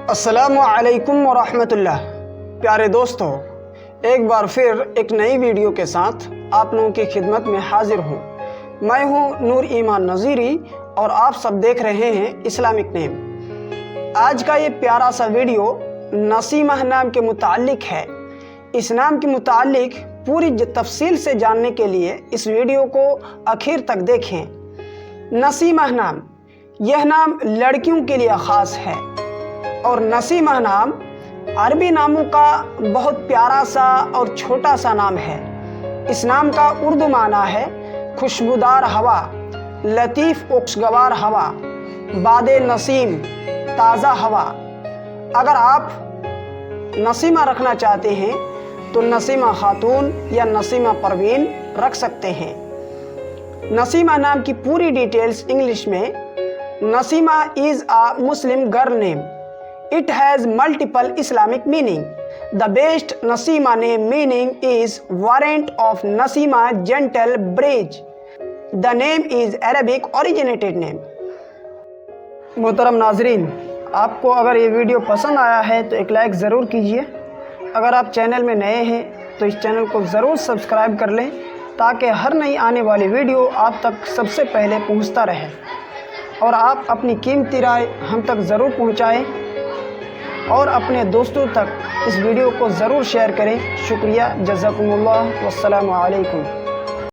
अस्सलामु अलैकुम वरहमतुल्लाह। प्यारे दोस्तों, एक बार फिर एक नई वीडियो के साथ आप लोगों की खिदमत में हाजिर हूँ। मैं हूँ नूर ईमान नज़ीरी और आप सब देख रहे हैं इस्लामिक नेम। आज का ये प्यारा सा वीडियो नसीमा नाम के मुताल्लिक है। इस नाम के मुताल्लिक पूरी तफसील से जानने के लिए इस वीडियो को आखिर तक देखें। नसीमा नाम, यह नाम लड़कियों के लिए ख़ास है और नसीमा नाम अरबी नामों का बहुत प्यारा सा और छोटा सा नाम है। इस नाम का उर्दू माना है खुशबूदार हवा, लतीफ़ खुशगवार हवा, बादे नसीम, ताज़ा हवा। अगर आप नसीमा रखना चाहते हैं तो नसीमा खातून या नसीमा परवीन रख सकते हैं। नसीमा नाम की पूरी डिटेल्स इंग्लिश में। Naseema is a Muslim girl name. It has multiple Islamic meaning. The best Nasima name meaning is variant of Nasima gentle breeze. The name is Arabic originated name. मोहतरम नाजरीन, आपको अगर ये वीडियो पसंद आया है तो एक लाइक ज़रूर कीजिए। अगर आप चैनल में नए हैं तो इस चैनल को ज़रूर सब्सक्राइब कर लें ताकि हर नई आने वाली वीडियो आप तक सबसे पहले पहुंचता रहे और आप अपनी कीमती राय हम तक ज़रूर पहुंचाएं और अपने दोस्तों तक इस वीडियो को ज़रूर शेयर करें। शुक्रिया, जज़ाकुमुल्लाह, वस्सलामु अलैकुम।